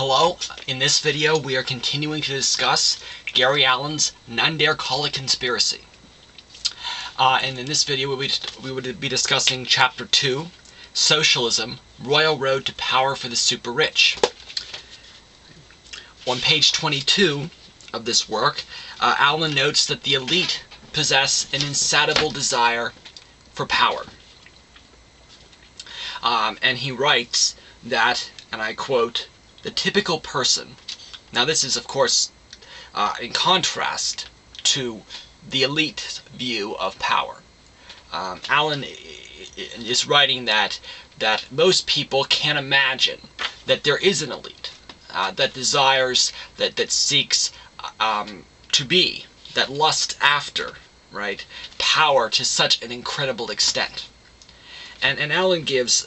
Hello, in this video we are continuing to discuss Gary Allen's None Dare Call It Conspiracy. And in this video we would be discussing Chapter 2, Socialism, Royal Road to Power for the Super Rich. On page 22 of this work, Allen notes that the elite possess an insatiable desire for power. And he writes that, and I quote, "The typical person," now this is of course in contrast to the elite view of power. Allen is writing that most people can't imagine that there is an elite that desires, that seeks to be, that lusts after, right, power to such an incredible extent. And Allen gives,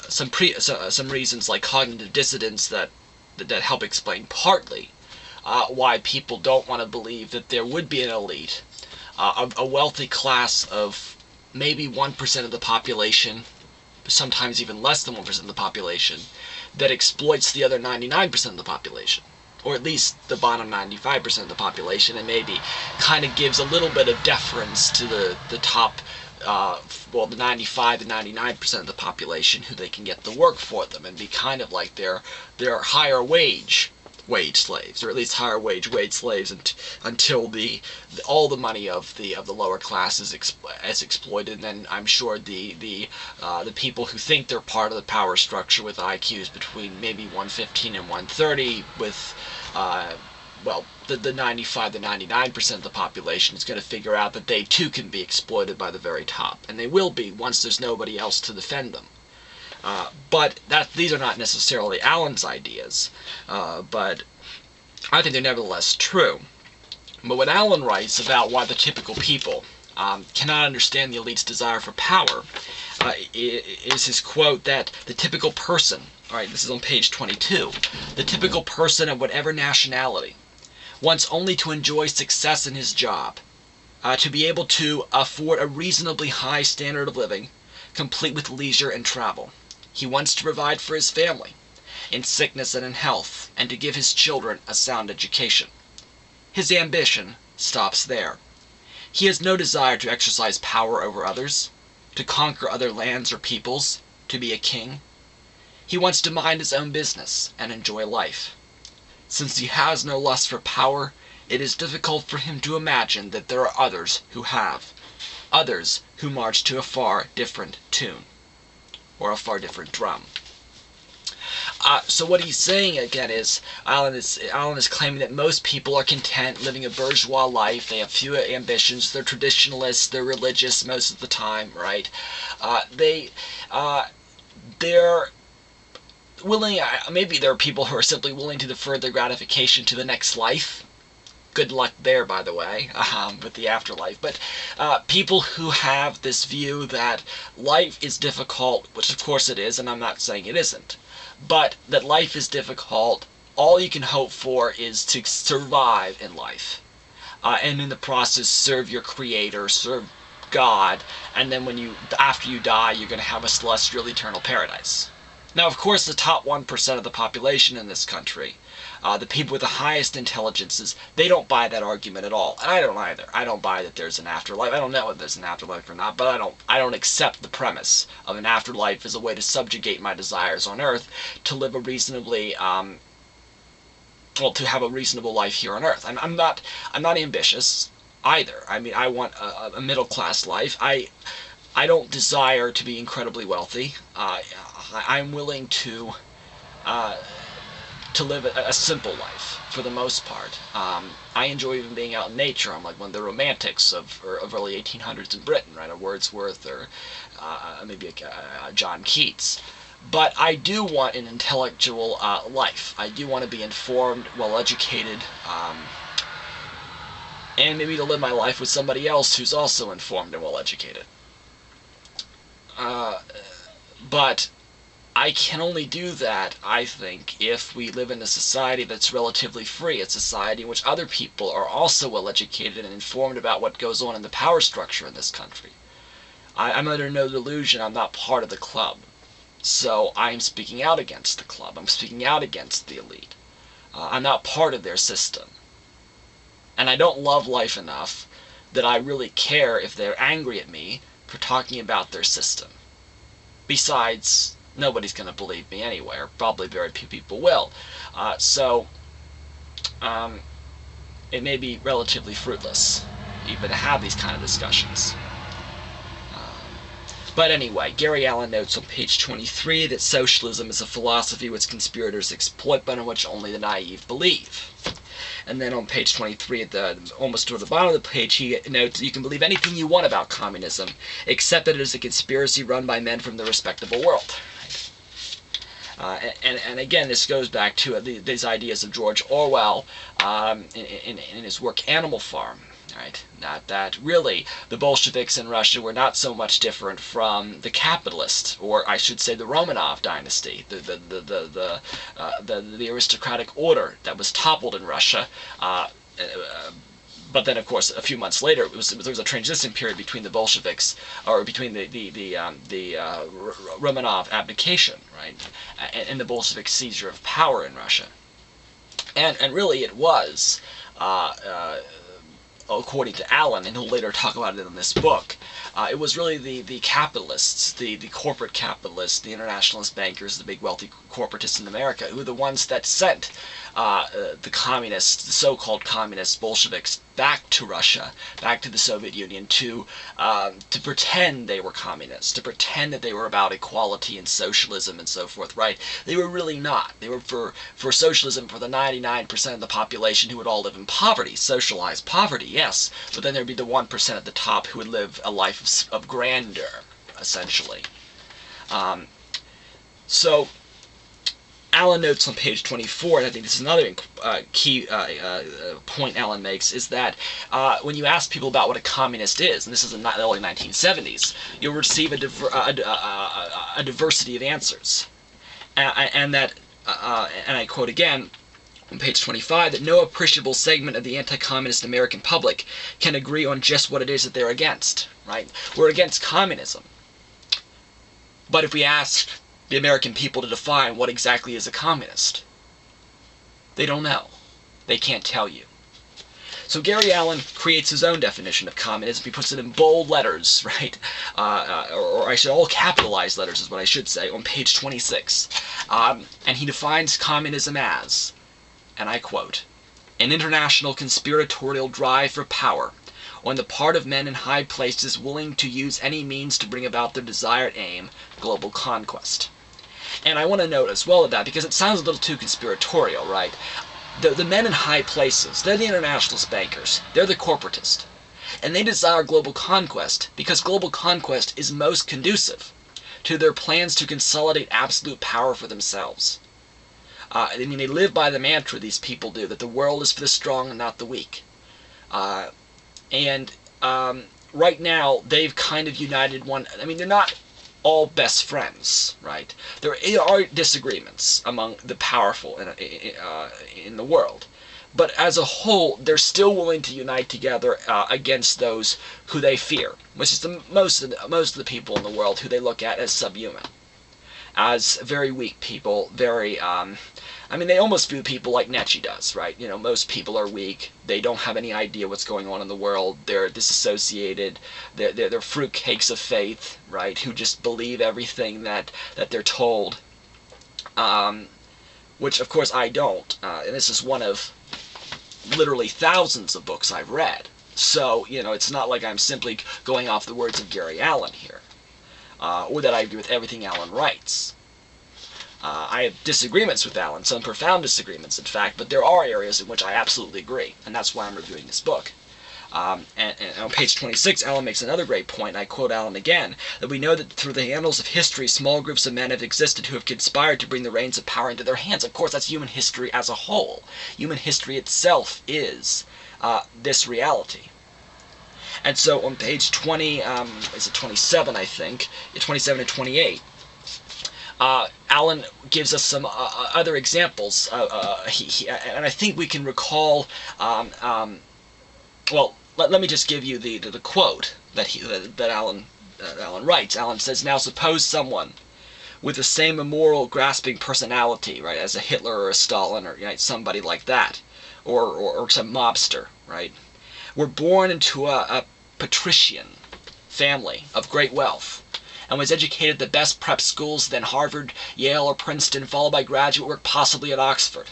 some reasons like cognitive dissonance that help explain partly why people don't want to believe that there would be an elite, a wealthy class of maybe 1% of the population, sometimes even less than 1% of the population, that exploits the other 99% of the population, or at least the bottom 95% of the population, and maybe kind of gives a little bit of deference to the top, the 95 to 99% of the population who they can get to work for them and be kind of like their higher wage slaves, or at least higher wage slaves until all the money of the lower class is exploited. And then I'm sure the people who think they're part of the power structure with IQs between maybe 115 and 130 with the 95 to 99% of the population is going to figure out that they too can be exploited by the very top, and they will be once there's nobody else to defend them. But these are not necessarily Allen's ideas, but I think they're nevertheless true. But what Allen writes about why the typical people cannot understand the elite's desire for power is his quote that the typical person, all right, this is on page 22, the typical person of whatever nationality wants only to enjoy success in his job, to be able to afford a reasonably high standard of living, complete with leisure and travel. He wants to provide for his family, in sickness and in health, and to give his children a sound education. His ambition stops there. He has no desire to exercise power over others, to conquer other lands or peoples, to be a king. He wants to mind his own business and enjoy life. Since he has no lust for power, it is difficult for him to imagine that there are others who have, others who march to a far different tune, or a far different drum. So what he's saying again is, Allen is claiming that most people are content living a bourgeois life. They have few ambitions. They're traditionalists. They're religious most of the time, right? They're willing. Maybe there are people who are simply willing to defer their gratification to the next life. Good luck there, by the way, with the afterlife. But people who have this view that life is difficult, which of course it is, and I'm not saying it isn't, but that life is difficult, all you can hope for is to survive in life, and in the process serve your creator, serve God, and then after you die, you're going to have a celestial eternal paradise. Now, of course, the top 1% of the population in this country, the people with the highest intelligences, they don't buy that argument at all, and I don't either. I don't buy that there's an afterlife. I don't know if there's an afterlife or not, but I don't accept the premise of an afterlife as a way to subjugate my desires on Earth to live a reasonably, to have a reasonable life here on Earth. I'm not ambitious either. I mean, I want a middle-class life. I don't desire to be incredibly wealthy. I'm willing to live a simple life for the most part. I enjoy even being out in nature. I'm like one of the romantics of early 1800s in Britain, right? A Wordsworth or maybe a John Keats. But I do want an intellectual life. I do want to be informed, well-educated, and maybe to live my life with somebody else who's also informed and well-educated. But I can only do that, I think, if we live in a society that's relatively free, a society in which other people are also well-educated and informed about what goes on in the power structure in this country. I'm under no delusion I'm not part of the club. So I'm speaking out against the club. I'm speaking out against the elite. I'm not part of their system. And I don't love life enough that I really care if they're angry at me for talking about their system. Besides, nobody's going to believe me anyway, or probably very few people will. So it may be relatively fruitless even to have these kind of discussions. But anyway, Gary Allen notes on page 23 that socialism is a philosophy which conspirators exploit, but in which only the naive believe. And then on page 23, almost toward the bottom of the page, he notes that you can believe anything you want about communism, except that it is a conspiracy run by men from the respectable world. And again, this goes back to these ideas of George Orwell in his work Animal Farm. Right? That really the Bolsheviks in Russia were not so much different from the capitalists, or I should say the Romanov dynasty, the aristocratic order that was toppled in Russia. But then, of course, a few months later, there was a transition period between the Bolsheviks, or between the Romanov abdication, right, and the Bolshevik seizure of power in Russia. And really, it was. According to Allen, and he'll later talk about it in this book, it was really the capitalists, the corporate capitalists, the internationalist bankers, the big wealthy corporatists in America, who were the ones that sent the communists, the so-called communists, Bolsheviks, back to Russia, back to the Soviet Union, to pretend they were communists, to pretend that they were about equality and socialism and so forth, right? They were really not. They were for socialism for the 99% of the population who would all live in poverty, socialized poverty, yes, but then there'd be the 1% at the top who would live a life of grandeur, essentially. So Allen notes on page 24, and I think this is another key point Allen makes, is that when you ask people about what a communist is, and this is in the early 1970s, you'll receive a diversity of answers. And that, and I quote again, on page 25, that no appreciable segment of the anti-communist American public can agree on just what it is that they're against, right? We're against communism. But if we ask the American people to define what exactly is a communist, they don't know. They can't tell you. So Gary Allen creates his own definition of communism. He puts it in bold letters, right? Or I should all capitalized letters is what I should say, on page 26. And he defines communism as, and I quote, an international conspiratorial drive for power on the part of men in high places willing to use any means to bring about their desired aim, global conquest. And I want to note as well of that, because it sounds a little too conspiratorial, right? The men in high places, they're the internationalist bankers, they're the corporatists, and they desire global conquest because global conquest is most conducive to their plans to consolidate absolute power for themselves. I mean, they live by the mantra, these people do, that the world is for the strong and not the weak. And right now, they've kind of united one. I mean, they're not all best friends, right? There are disagreements among the powerful in the world. But as a whole, they're still willing to unite together against those who they fear, which is most of the people in the world who they look at as subhuman, as very weak people, very, I mean, they almost view people like Nietzsche does, right? You know, most people are weak. They don't have any idea what's going on in the world. They're disassociated. They're fruitcakes of faith, right? Who just believe everything that they're told. Which, of course, I don't. And this is one of literally thousands of books I've read. So, you know, it's not like I'm simply going off the words of Gary Allen here. Or that I agree with everything Allen writes. I have disagreements with Allen, some profound disagreements, in fact, but there are areas in which I absolutely agree, and that's why I'm reviewing this book. And on page 26, Allen makes another great point, and I quote Allen again, that we know that through the annals of history, small groups of men have existed who have conspired to bring the reins of power into their hands. Of course, that's human history as a whole. Human history itself is this reality. And so on page 20, is it 27, I think, 27 and 28, Allen gives us some other examples, and I think we can recall, well, let me just give you the quote that Allen writes. Allen says, "Now suppose someone with the same immoral, grasping personality, right, as a Hitler or a Stalin or somebody like that, or some mobster, right? We're born into a patrician family of great wealth, and was educated at the best prep schools, then Harvard, Yale, or Princeton, followed by graduate work, possibly at Oxford.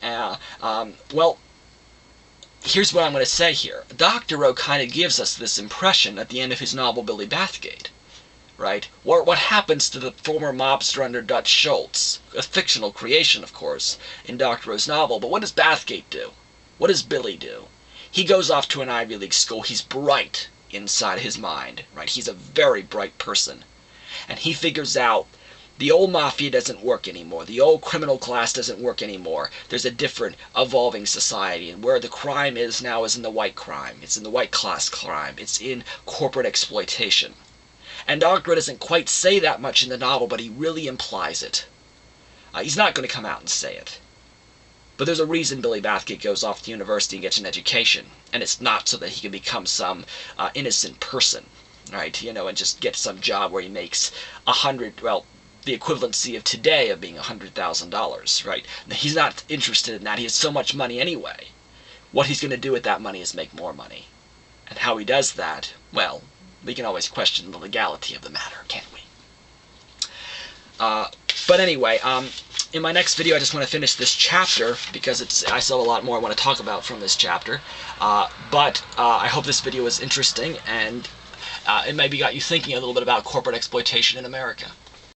Well, here's what I'm going to say here. Doctorow kind of gives us this impression at the end of his novel Billy Bathgate, right? What happens to the former mobster under Dutch Schultz? A fictional creation, of course, in Doctorow's novel, but what does Bathgate do? What does Billy do? He goes off to an Ivy League school. He's bright inside his mind, right? He's a very bright person. And he figures out the old mafia doesn't work anymore. The old criminal class doesn't work anymore. There's a different, evolving society, and where the crime is now is in the white crime. It's in the white class crime. It's in corporate exploitation. And Doctorow doesn't quite say that much in the novel, but he really implies it. He's not going to come out and say it. But there's a reason Billy Bathgate goes off to university and gets an education, and it's not so that he can become some innocent person, right? And just get some job where he makes the equivalency of today of being $100,000, right? He's not interested in that. He has so much money anyway. What he's going to do with that money is make more money. And how he does that, well, we can always question the legality of the matter, can't we? But anyway, in my next video I just want to finish this chapter because I still have a lot more I want to talk about from this chapter. But I hope this video was interesting and it maybe got you thinking a little bit about corporate exploitation in America.